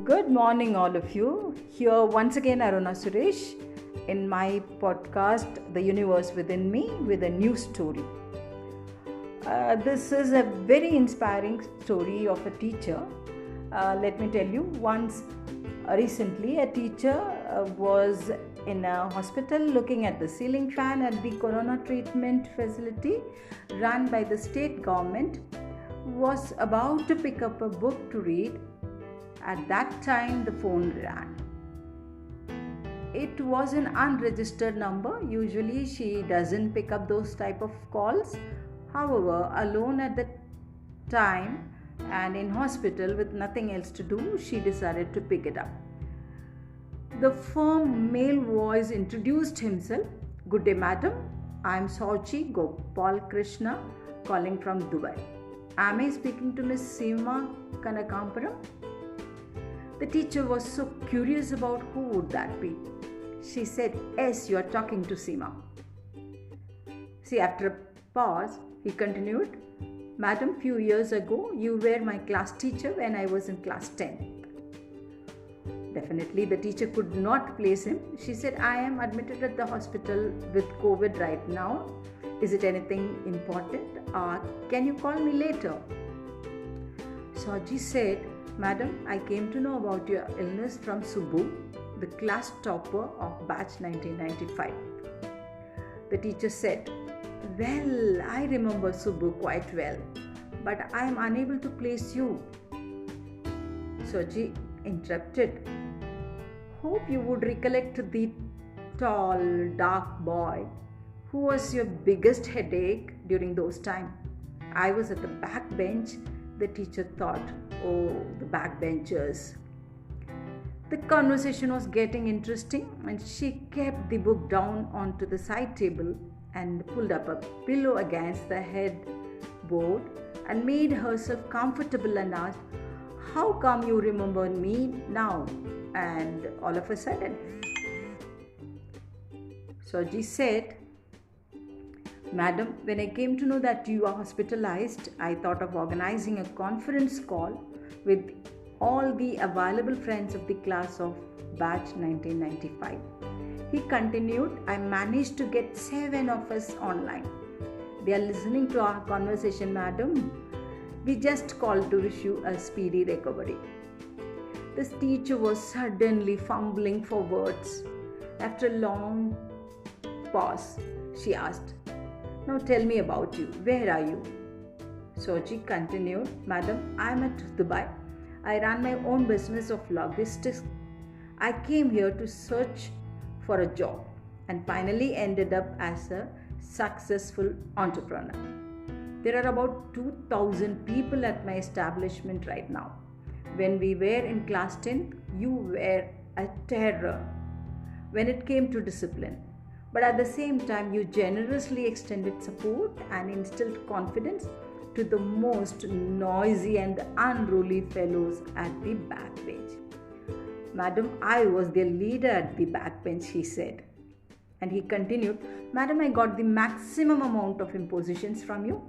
Good morning, all of you. Here once again, Aruna Suresh in my podcast, The Universe Within Me, with a new story. This is a very inspiring story of a teacher. Let me tell you, recently, a teacher was in a hospital looking at the ceiling fan at the corona treatment facility run by the state government, was about to pick up a book to read. At that time, the phone rang. It was an unregistered number. Usually, she doesn't pick up those type of calls. However, alone at the time and in hospital with nothing else to do, she decided to pick it up. The firm male voice introduced himself. Good day, madam. I'm Sochi Gopal Krishna, calling from Dubai. Am I speaking to Miss Seema Kanakamparam? The teacher was so curious about who would that be. She said, yes, you are talking to Seema. See, after a pause, he continued, Madam, few years ago, you were my class teacher when I was in class 10. Definitely, the teacher could not place him. She said, I am admitted at the hospital with COVID right now. Is it anything important? Or can you call me later? Soji said, Madam, I came to know about your illness from Subbu, the class topper of batch 1995. The teacher said, well, I remember Subbu quite well, but I am unable to place you. Soji interrupted. Hope you would recollect the tall, dark boy who was your biggest headache during those times. I was at the back bench. The teacher thought, oh, the backbenchers. The conversation was getting interesting and she kept the book down onto the side table and pulled up a pillow against the headboard and made herself comfortable and asked, how come you remember me now? And all of a sudden, Soji said, Madam, when I came to know that you are hospitalized, I thought of organizing a conference call with all the available friends of the class of batch 1995. He continued, I managed to get 7 of us online. They are listening to our conversation, madam. We just called to wish you a speedy recovery. This teacher was suddenly fumbling for words. After a long pause, she asked, now tell me about you. Where are you? Soji continued, Madam, I am at Dubai. I run my own business of logistics. I came here to search for a job and finally ended up as a successful entrepreneur. There are about 2,000 people at my establishment right now. When we were in class 10, you were a terror when it came to discipline. But at the same time, you generously extended support and instilled confidence to the most noisy and unruly fellows at the backbench. Madam, I was their leader at the backbench, he said. And he continued, Madam, I got the maximum amount of impositions from you.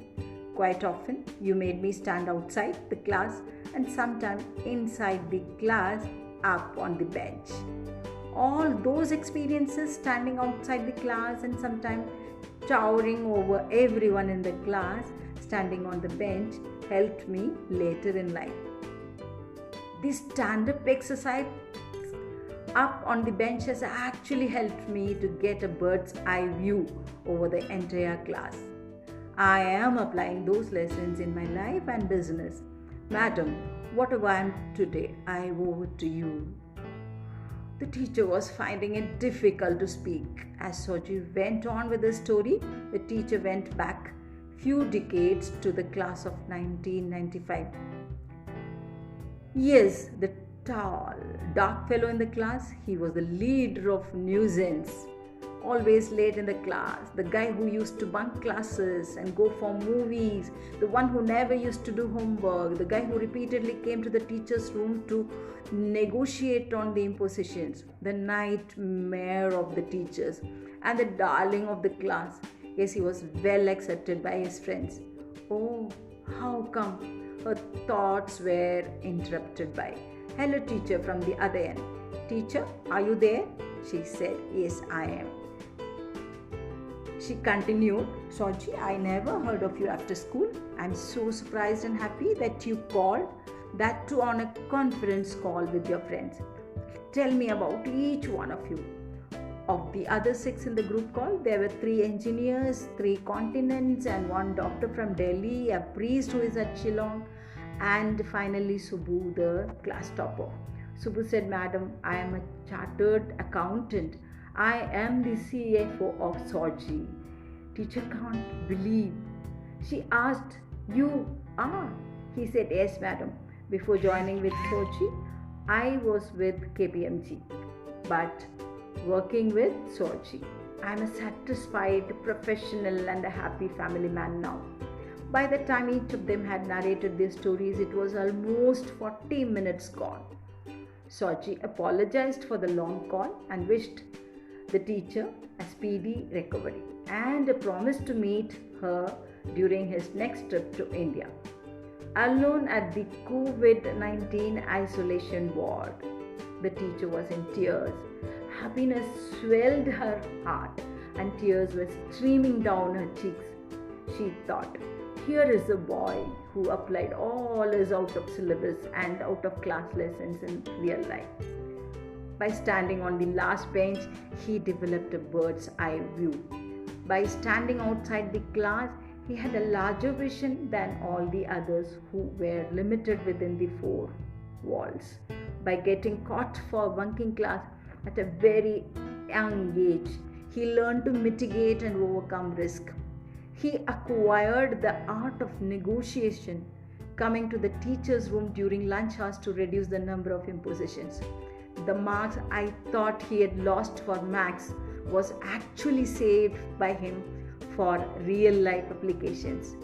Quite often, you made me stand outside the class and sometimes inside the class up on the bench. All those experiences, standing outside the class and sometimes towering over everyone in the class, standing on the bench, helped me later in life. This stand-up exercise up on the bench has actually helped me to get a bird's eye view over the entire class. I am applying those lessons in my life and business. Madam, whatever I am today, I owe it to you. The teacher was finding it difficult to speak. As Soji went on with the story, the teacher went back few decades to the class of 1995. Yes, the tall, dark fellow in the class, he was the leader of nuisance. Always late in the class, the guy who used to bunk classes and go for movies, the one who never used to do homework, the guy who repeatedly came to the teacher's room to negotiate on the impositions, the nightmare of the teachers, and the darling of the class. Yes, he was well accepted by his friends. Oh, how come? Her thoughts were interrupted by, "Hello, teacher," from the other end. "Teacher, are you there?" She said, "Yes, I am." She continued, "Soji, I never heard of you after school. I'm so surprised and happy that you called, that too on a conference call with your friends. Tell me about each one of you." Of the other 6 in the group call, there were 3 engineers, 3 continents, and 1 doctor from Delhi, a priest who is at Shillong, and finally Subbu, the class topper. Subbu said, "Madam, I am a chartered accountant. I am the CFO of Soji." Teacher can't believe. She asked, "You are?" He said, "Yes, madam. Before joining with Soji, I was with KPMG, but working with Soji. I am a satisfied professional and a happy family man now." By the time each of them had narrated their stories, it was almost 40 minutes gone. Soji apologized for the long call and wished the teacher a speedy recovery and promised to meet her during his next trip to India. Alone at the COVID-19 isolation ward, the teacher was in tears. Happiness swelled her heart and tears were streaming down her cheeks. She thought, "Here is a boy who applied all his out of syllabus and out of class lessons in real life." By standing on the last bench, he developed a bird's eye view. By standing outside the class, he had a larger vision than all the others who were limited within the 4 walls. By getting caught for bunking class at a very young age, he learned to mitigate and overcome risk. He acquired the art of negotiation, coming to the teacher's room during lunch hours to reduce the number of impositions. The marks I thought he had lost for maths was actually saved by him for real life applications.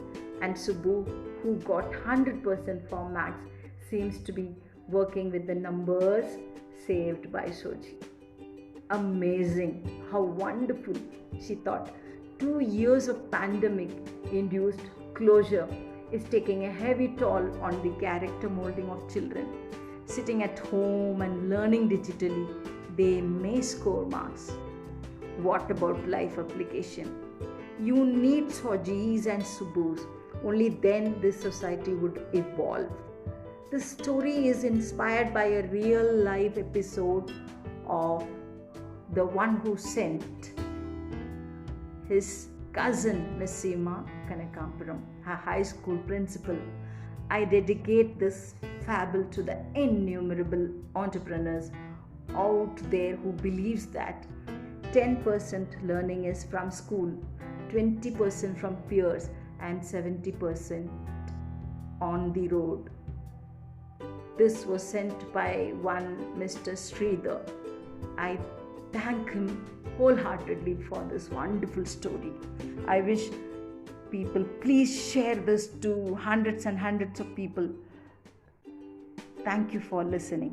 And Subbu, who got 100% for maths, seems to be working with the numbers saved by Soji. Amazing, how wonderful, she thought. 2 years of pandemic induced closure is taking a heavy toll on the character molding of children. Sitting at home and learning digitally, they may score marks. What about life application? You need Sojis and Subbus. Only then this society would evolve. The story is inspired by a real life episode of the one who sent his cousin, Miss Seema Kanakapuram, her high school principal. I dedicate this fable to the innumerable entrepreneurs out there who believes that 10% learning is from school, 20% from peers, and 70% on the road. This was sent by one Mr. Sridhar. I thank him wholeheartedly for this wonderful story. I wish people please share this to hundreds and hundreds of people. Thank you for listening.